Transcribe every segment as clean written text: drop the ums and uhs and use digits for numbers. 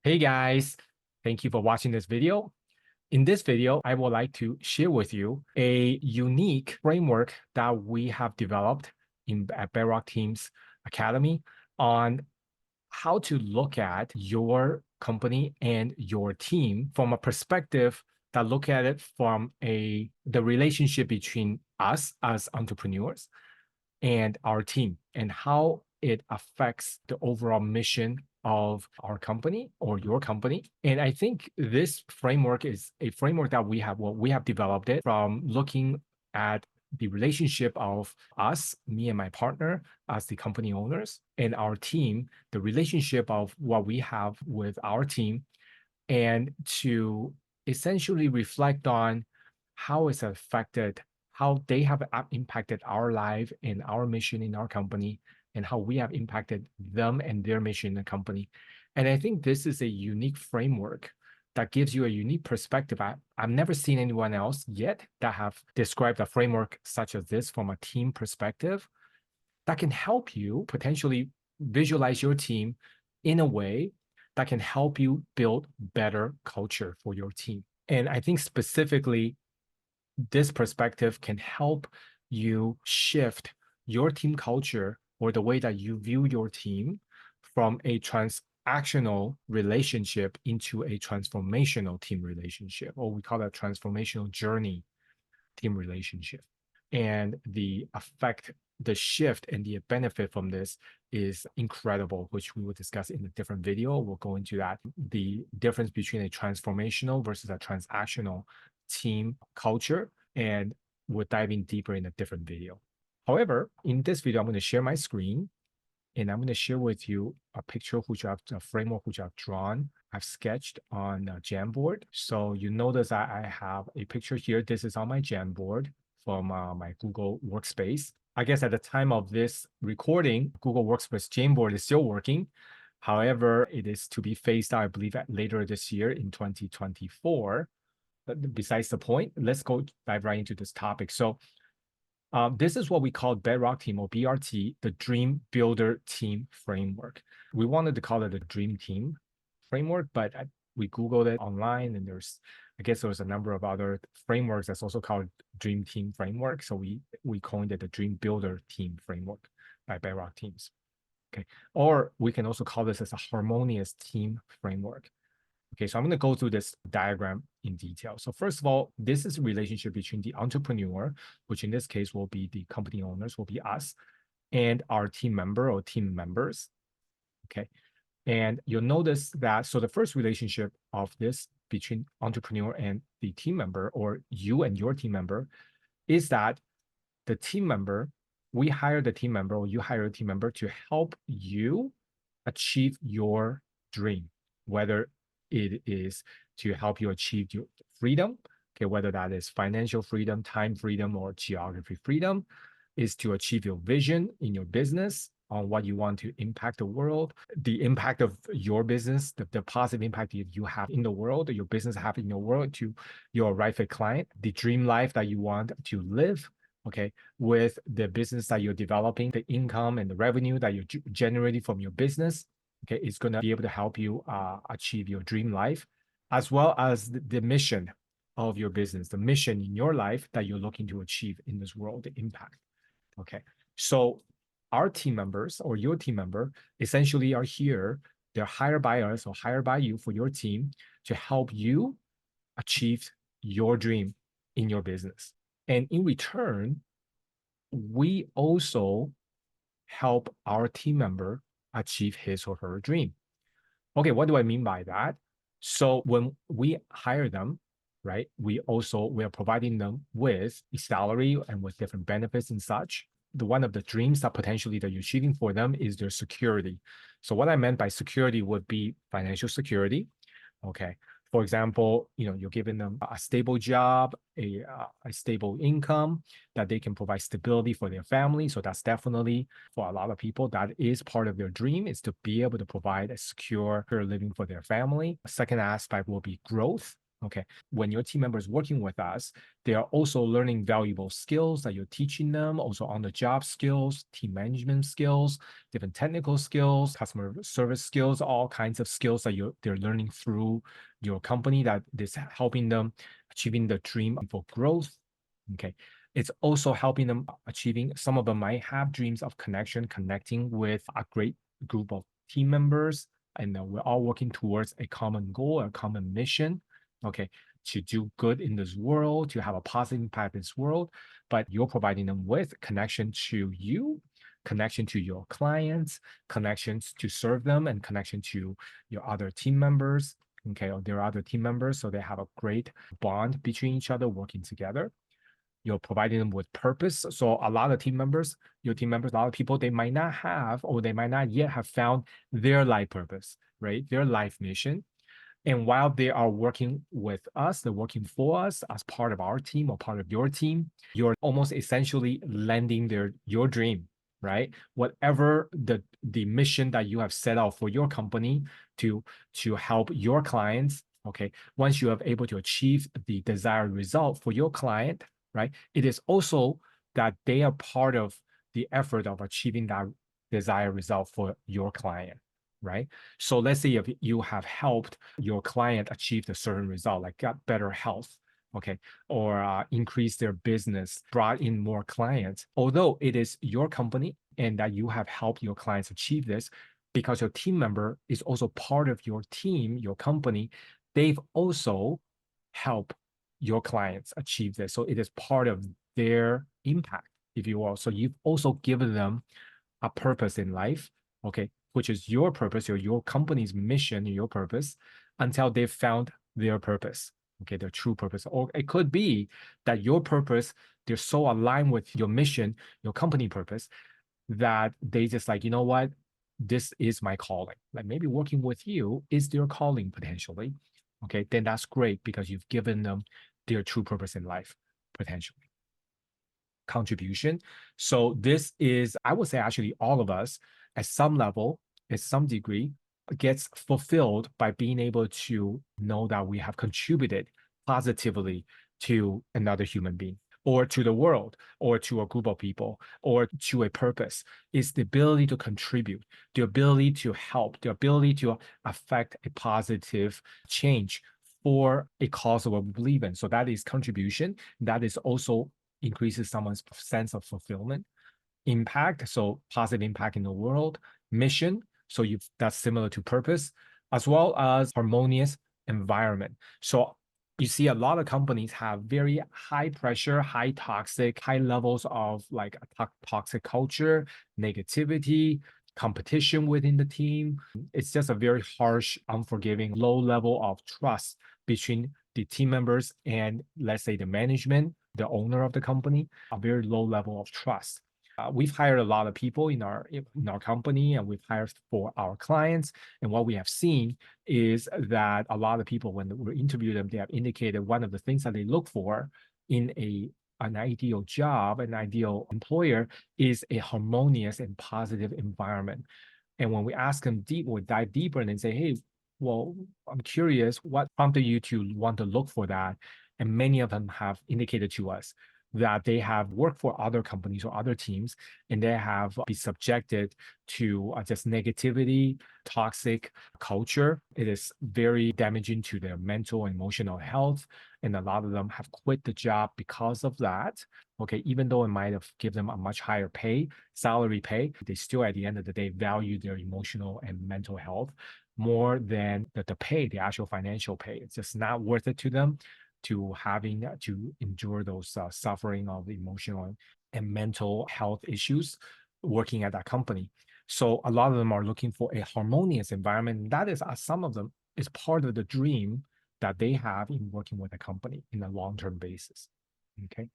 Hey guys, thank you for watching this video. In this video, I would like to share with you a unique framework that we have developed at Bedrock Teams Academy on how to look at your company and your team from a perspective that look at it from the relationship between us as entrepreneurs and our team and how it affects the overall mission of our company or your company. And I think this framework is a framework that we have developed it from looking at the relationship of us, me and my partner as the company owners, and our team, the relationship of what we have with our team, and to essentially reflect on how it's affected, how they have impacted our life and our mission in our company, and how we have impacted them and their mission in the company. And I think this is a unique framework that gives you a unique perspective. I've never seen anyone else yet that have described a framework such as this from a team perspective that can help you potentially visualize your team in a way that can help you build better culture for your team. And I think specifically, this perspective can help you shift your team culture or the way that you view your team from a transactional relationship into a transformational team relationship, or we call that transformational journey team relationship. And the effect, the shift and the benefit from this is incredible, which we will discuss in a different video. We'll go into that. The difference between a transformational versus a transactional team culture, and we're diving deeper in a different video. However, in this video, I'm going to share my screen and I'm going to share with you a picture which a framework which I've drawn, I've sketched on a Jamboard. So you notice that I have a picture here. This is on my Jamboard from my Google Workspace. I guess at the time of this recording, Google Workspace Jamboard is still working. However, it is to be phased out, I believe, later this year in 2024. But besides the point, let's go dive right into this topic. So this is what we call Bedrock Team or BRT, the Dream Builder Team Framework. We wanted to call it a Dream Team framework, but we Googled it online and I guess there was a number of other frameworks that's also called Dream Team Framework. So we coined it the Dream Builder Team Framework by Bedrock Teams. Okay. Or we can also call this as a Harmonious Team Framework. Okay, so I'm going to go through this diagram in detail. So first of all, this is a relationship between the entrepreneur, which in this case will be the company owners, will be us, and our team member or team members. Okay, and you'll notice that, so the first relationship of this between entrepreneur and the team member, or you and your team member, is that the team member, we hire the team member or you hire a team member to help you achieve your dream, whether it is to help you achieve your freedom, okay, whether that is financial freedom, time freedom, or geography freedom, is to achieve your vision in your business on what you want to impact the world, the impact of your business, the positive impact that you have in the world, your business have in the world to your right fit client, the dream life that you want to live, okay, with the business that you're developing, the income and the revenue that you're generating from your business, okay, it's going to be able to help you achieve your dream life, as well as the mission of your business, the mission in your life that you're looking to achieve in this world, the impact. Okay, so our team members or your team member essentially are here. They're hired by us or hired by you for your team to help you achieve your dream in your business. And in return, we also help our team member achieve his or her dream. Okay, what do I mean by that? So when we hire them, right, we are providing them with a salary and with different benefits and such. One of the dreams that potentially that you're achieving for them is their security. So what I meant by security would be financial security. Okay. For example, you're giving them a stable job, a stable income that they can provide stability for their family. So that's definitely for a lot of people, that is part of their dream, is to be able to provide a secure living for their family. A second aspect will be growth. Okay. When your team members working with us, they are also learning valuable skills that you're teaching them, also on the job skills, team management skills, different technical skills, customer service skills, all kinds of skills that they're learning through your company that is helping them achieving the dream for growth. Okay. It's also helping them achieving, some of them might have dreams of connecting with a great group of team members, and we're all working towards a common goal, a common mission, okay, to do good in this world, to have a positive impact in this world. But you're providing them with connection to you, connection to your clients, connections to serve them, and connection to your other team members, okay, or their other team members, so they have a great bond between each other working together. You're providing them with purpose. So a lot of team members, your team members, a lot of people, they might not have, or they might not yet have found their life purpose, right? Their life mission. And while they are working with us, they're working for us as part of our team or part of your team, you're almost essentially lending your dream, right? Whatever the mission that you have set out for your company to help your clients, okay, once you have able to achieve the desired result for your client, right? It is also that they are part of the effort of achieving that desired result for your client, right? So let's say if you have helped your client achieve a certain result, like got better health, okay, or increase their business, brought in more clients, although it is your company and that you have helped your clients achieve this, because your team member is also part of your team, your company, they've also helped your clients achieve this. So it is part of their impact, if you will. So you've also given them a purpose in life, okay, which is your purpose or your company's mission, your purpose, until they've found their purpose, okay, their true purpose. Or it could be that your purpose, they're so aligned with your mission, your company purpose, that they just like, you know what, this is my calling. Like maybe working with you is their calling potentially. Okay, then that's great because you've given them their true purpose in life potentially. Contribution. So this is, I would say actually all of us at some level, at some degree, gets fulfilled by being able to know that we have contributed positively to another human being or to the world or to a group of people or to a purpose. Is the ability to contribute, the ability to help, the ability to affect a positive change for a cause of what we believe in. So that is contribution. That is also increases someone's sense of fulfillment. Impact, so positive impact in the world. Mission, so that's similar to purpose, as well as harmonious environment. So you see a lot of companies have very high pressure, high toxic, high levels of like toxic culture, negativity, competition within the team. It's just a very harsh, unforgiving, low level of trust between the team members and, let's say, the management, the owner of the company, a very low level of trust. We've hired a lot of people in our company, and we've hired for our clients. And what we have seen is that a lot of people, when we interview them, they have indicated one of the things that they look for in an ideal job, an ideal employer, is a harmonious and positive environment. And when we ask them we dive deeper and then say, hey, well, I'm curious, what prompted you to want to look for that? And many of them have indicated to us that they have worked for other companies or other teams, and they have been subjected to just negativity, toxic culture. It is very damaging to their mental and emotional health. And a lot of them have quit the job because of that. Okay, even though it might have given them a much higher salary pay, they still at the end of the day value their emotional and mental health more than the pay, the actual financial pay. It's just not worth it to them to having to endure those suffering of emotional and mental health issues working at that company. So a lot of them are looking for a harmonious environment. And that is, some of them, is part of the dream that they have in working with a company in a long-term basis. Okay.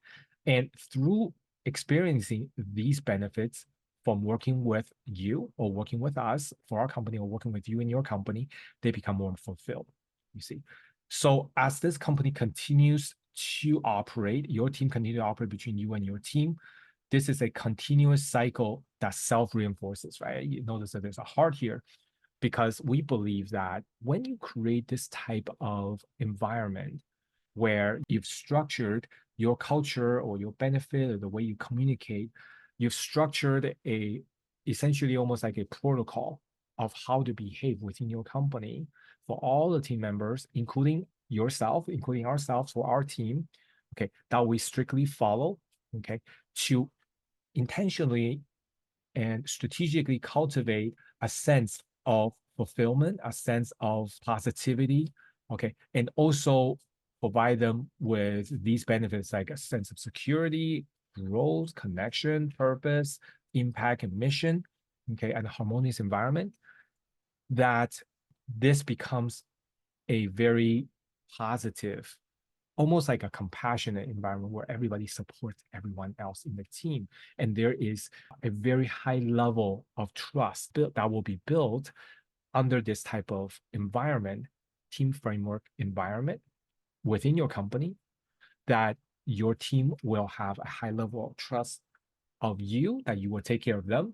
And through experiencing these benefits from working with you or working with us for our company or working with you in your company, they become more fulfilled, you see. So as this company continues to operate, your team continue to operate between you and your team, this is a continuous cycle that self-reinforces, right? You notice that there's a heart here, because we believe that when you create this type of environment where you've structured your culture or your benefit or the way you communicate, you've structured a essentially almost like a protocol of how to behave within your company for all the team members, including yourself, including ourselves or our team, okay, that we strictly follow, okay, to intentionally and strategically cultivate a sense of fulfillment, a sense of positivity, okay, and also provide them with these benefits like a sense of security, growth, connection, purpose, impact, and mission, okay, and a harmonious environment, that this becomes a very positive, almost like a compassionate environment where everybody supports everyone else in the team. And there is a very high level of trust that will be built under this type of environment, team framework environment within your company, that your team will have a high level of trust of you, that you will take care of them.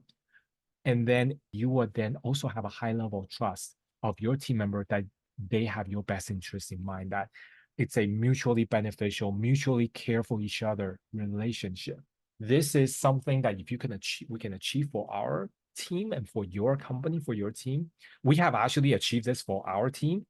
And then you will then also have a high level of trust of your team member that they have your best interest in mind, that it's a mutually beneficial, mutually care for each other relationship. This is something that if you can achieve, we can achieve for our team and for your company, for your team. We have actually achieved this for our team.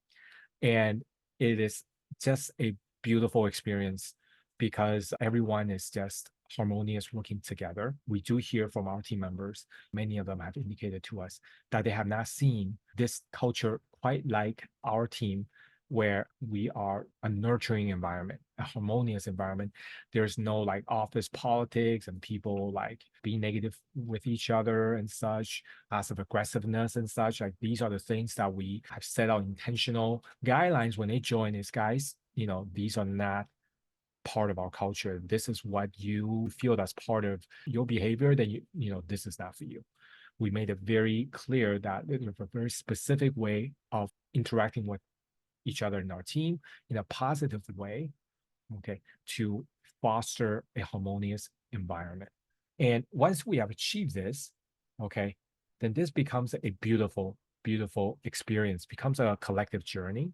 And it is just a beautiful experience because everyone is just harmonious working together. We do hear from our team members, many of them have indicated to us that they have not seen this culture quite like our team, where we are a nurturing environment, a harmonious environment. There's no like office politics and people like being negative with each other and such, passive aggressiveness and such. Like these are the things that we have set out intentional guidelines when they join is, guys, these are not part of our culture. This is what you feel that's part of your behavior, then this is not for you. We made it very clear that there's a very specific way of interacting with each other in our team in a positive way, okay, to foster a harmonious environment. And once we have achieved this, okay, then this becomes a beautiful, beautiful experience, becomes a collective journey.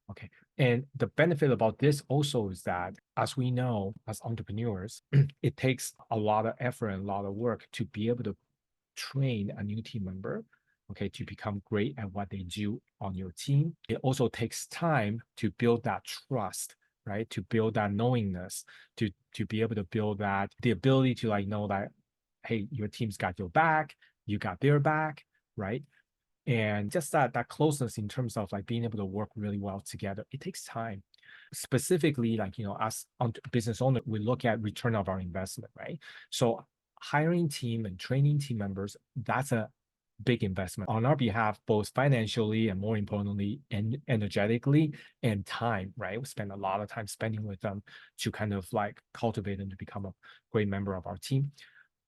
Okay. And the benefit about this also is that, as we know, as entrepreneurs, it takes a lot of effort and a lot of work to be able to train a new team member, okay, to become great at what they do on your team. It also takes time to build that trust, right? To build that knowingness, to be able to build that, the ability to like know that, hey, your team's got your back, you got their back, right? And just that closeness in terms of like being able to work really well together, it takes time. Specifically, like, as business owner, we look at return of our investment, right? So hiring team and training team members, that's a big investment on our behalf, both financially and more importantly, and energetically and time, right? We spend a lot of time spending with them to kind of like cultivate them to become a great member of our team.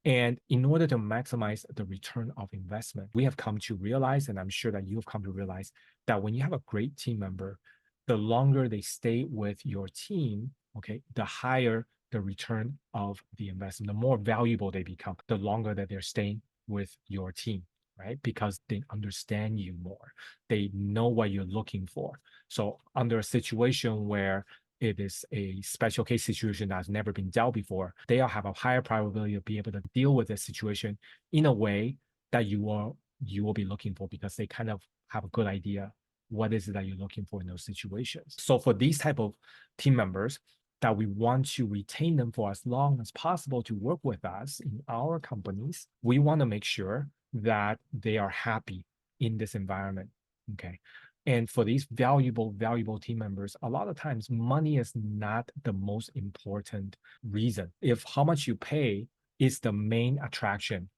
And in order to maximize the return of investment, we have come to realize, and I'm sure that you've come to realize, that when you have a great team member, the longer they stay with your team, okay, the higher the return of the investment, the more valuable they become, the longer that they're staying with your team, right? Because they understand you more. They know what you're looking for. So under a situation where it is a special case situation that's never been dealt before, they have a higher probability to be able to deal with this situation in a way that you will be looking for, because they kind of have a good idea what is it that you're looking for in those situations. So for these type of team members that we want to retain them for as long as possible to work with us in our companies, we want to make sure that they are happy in this environment. Okay. And for these valuable team members, a lot of times money is not the most important reason. If how much you pay is the main attraction,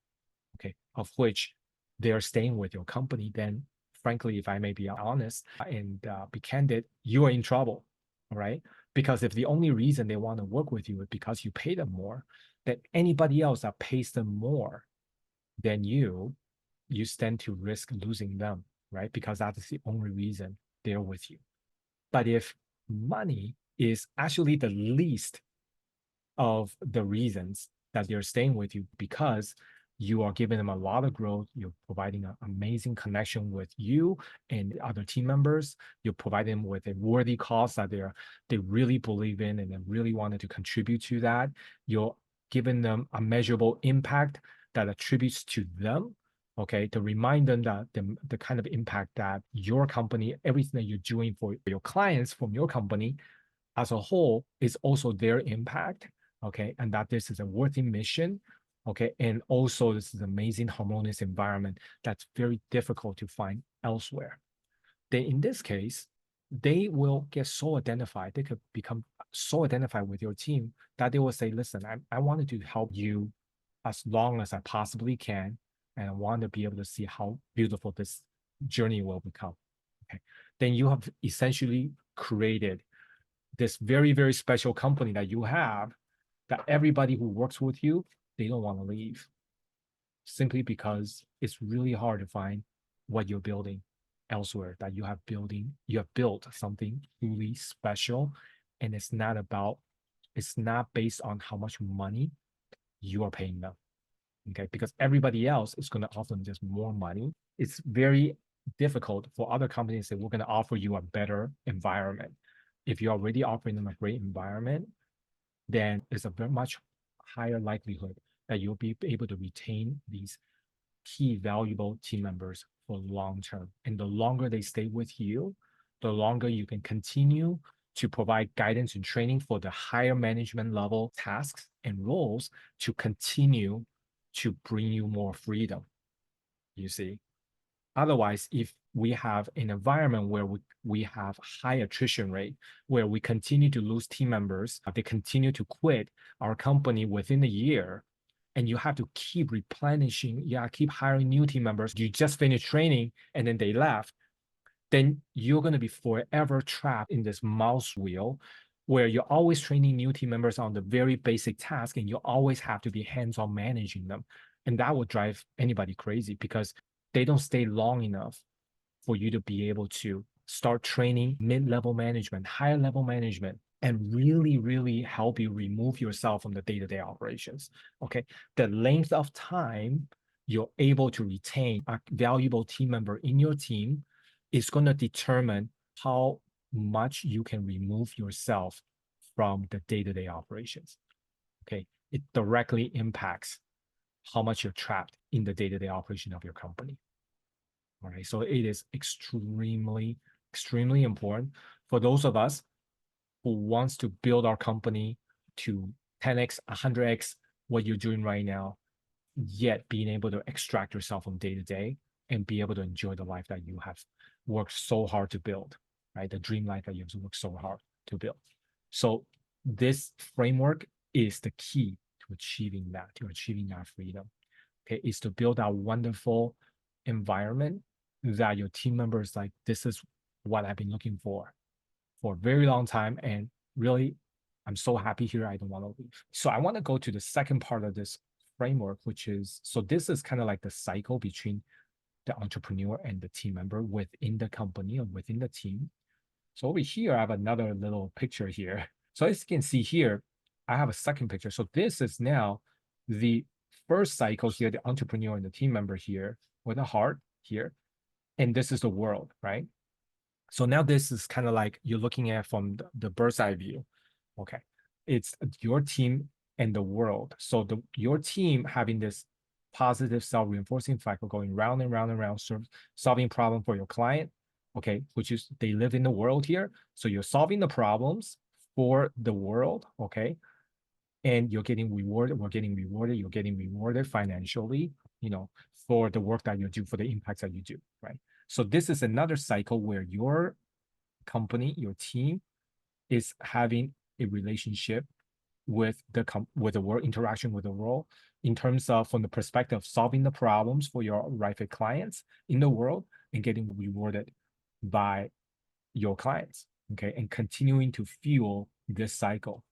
okay, of which they're staying with your company, then frankly, if I may be honest and be candid, you are in trouble, all right? Because if the only reason they want to work with you is because you pay them more, then anybody else that pays them more than you stand to risk losing them, right? Because that's the only reason they're with you. But if money is actually the least of the reasons that they're staying with you, because you are giving them a lot of growth. You're providing an amazing connection with you and other team members. You're providing them with a worthy cause that they really believe in and they really wanted to contribute to that. You're giving them a measurable impact that attributes to them. Okay, to remind them that the kind of impact that your company, everything that you're doing for your clients from your company as a whole is also their impact. Okay, and that this is a worthy mission. Okay, and also this is amazing harmonious environment that's very difficult to find elsewhere. Then in this case, they will get so identified, they could become so identified with your team that they will say, listen, I wanted to help you as long as I possibly can. And I want to be able to see how beautiful this journey will become. Okay. Then you have essentially created this very, very special company that you have that everybody who works with you, they don't want to leave simply because it's really hard to find what you're building elsewhere, that you have built something really special. And it's not based on how much money you are paying them. Okay, because everybody else is going to offer them just more money. It's very difficult for other companies that we're going to offer you a better environment. If you're already offering them a great environment, then it's a very much higher likelihood that you'll be able to retain these key valuable team members for long term. And the longer they stay with you, the longer you can continue to provide guidance and training for the higher management level tasks and roles to continue to bring you more freedom, you see. Otherwise, if we have an environment where we have high attrition rate, where we continue to lose team members, they continue to quit our company within a year, and you have to keep replenishing, keep hiring new team members. You just finished training and then they left, then you're going to be forever trapped in this mouse wheel where you're always training new team members on the very basic task and you always have to be hands-on managing them. And that will drive anybody crazy because they don't stay long enough for you to be able to start training mid-level management, higher level management, and really, really help you remove yourself from the day-to-day operations. Okay. The length of time you're able to retain a valuable team member in your team is going to determine how much you can remove yourself from the day-to-day operations. Okay. It directly impacts how much you're trapped in the day-to-day operation of your company. All right. So it is extremely, extremely important for those of us who wants to build our company to 10x, 100x what you're doing right now, yet being able to extract yourself from day to day and be able to enjoy the life that you have worked so hard to build, right? The dream life that you've worked so hard to build. So this framework is the key to achieving that freedom. Okay, is to build that wonderful environment that your team members like, this is what I've been looking for a very long time. And really, I'm so happy here. I don't want to leave. So I want to go to the second part of this framework, which is, so this is kind of like the cycle between the entrepreneur and the team member within the company or within the team. So over here, I have another little picture here. So as you can see here, I have a second picture. So this is now the first cycle here, the entrepreneur and the team member here with a heart here. And this is the world, right? So now this is kind of like you're looking at from the bird's eye view. Okay. It's your team and the world. So your team having this positive self-reinforcing cycle going round and round and round, solving problem for your client. Okay. Which is they live in the world here. So you're solving the problems for the world. Okay. And you're getting rewarded. You're getting rewarded financially, for the work that you do, for the impacts that you do. Right. So this is another cycle where your company, your team is having a relationship with the world, interaction with the world in terms of from the perspective of solving the problems for your right clients in the world and getting rewarded by your clients. Okay. And continuing to fuel this cycle.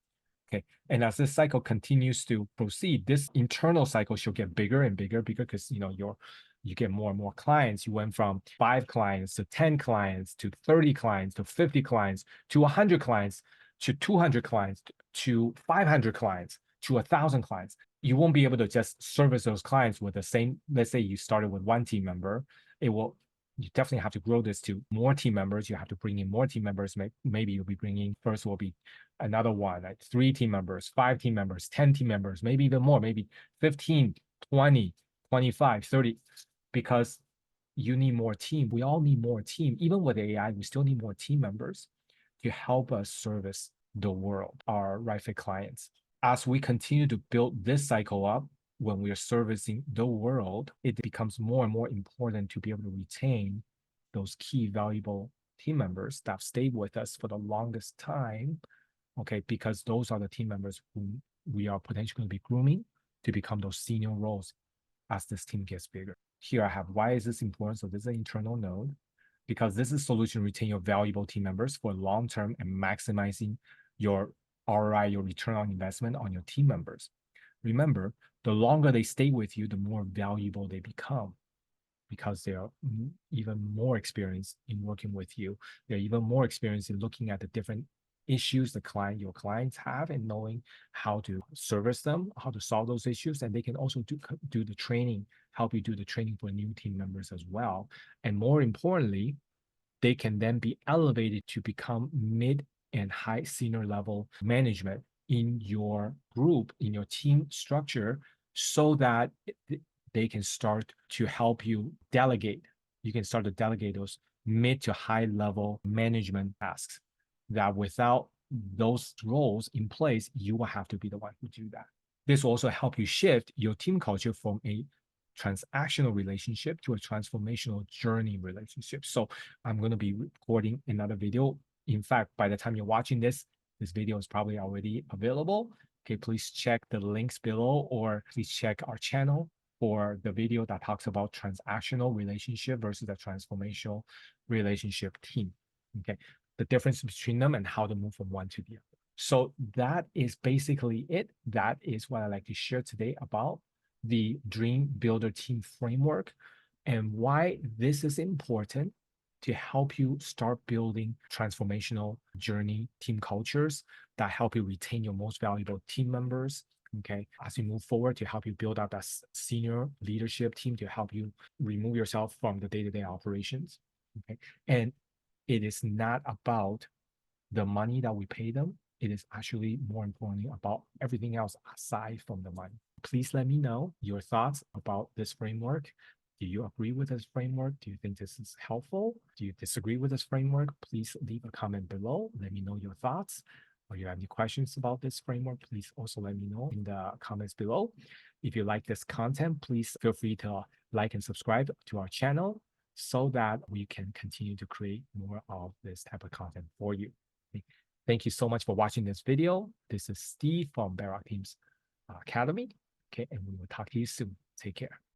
Okay. And as this cycle continues to proceed, this internal cycle should get bigger and bigger because you get more and more clients. You went from 5 clients to 10 clients to 30 clients to 50 clients to 100 clients to 200 clients to 500 clients to 1,000 clients. you won't be able to just service those clients with the same, let's say you started with one team member, you definitely have to grow this to more team members. You have to bring in more team members. Maybe you'll be bringing, first will be another one, like 3 team members, 5 team members, 10 team members, maybe even more, maybe 15, 20, 25, 30, because you need more team. We all need more team. Even with AI, we still need more team members to help us service the world, our right fit clients. As we continue to build this cycle up, when we are servicing the world, it becomes more and more important to be able to retain those key valuable team members that stay with us for the longest time, okay, because those are the team members who we are potentially going to be grooming to become those senior roles as this team gets bigger. Here I have, why is this important? So this is an internal node, because this is solution retain your valuable team members for long-term and maximizing your ROI, your return on investment on your team members. Remember, the longer they stay with you, the more valuable they become, because they are even more experienced in working with you. They're even more experienced in looking at the different issues your clients have and knowing how to service them, how to solve those issues. And they can also do the training, help you do the training for new team members as well. And more importantly, they can then be elevated to become mid and high senior level management in your group, in your team structure, so that they can start to help you delegate. You can start to delegate those mid to high level management tasks that without those roles in place, you will have to be the one who do that. This will also help you shift your team culture from a transactional relationship to a transformational journey relationship. So I'm going to be recording another video. In fact, by the time you're watching this video is probably already available. Okay, please check the links below, or please check our channel for the video that talks about transactional relationship versus a transformational relationship team. Okay, the difference between them and how to move from one to the other. So that is basically it. That is what I like to share today about the Dream Builder Team Framework and why this is important to help you start building transformational journey team cultures that help you retain your most valuable team members. Okay, as you move forward, to help you build out that senior leadership team, to help you remove yourself from the day-to-day operations. Okay, and it is not about the money that we pay them. It is actually more importantly about everything else aside from the money. Please let me know your thoughts about this framework. Do you agree with this framework? Do you think this is helpful? Do you disagree with this framework? Please leave a comment below. Let me know your thoughts. Or you have any questions about this framework, please also let me know in the comments below. If you like this content, please feel free to like and subscribe to our channel so that we can continue to create more of this type of content for you. Okay. Thank you so much for watching this video. This is Steve from Bedrock Teams Academy. Okay, and we will talk to you soon. Take care.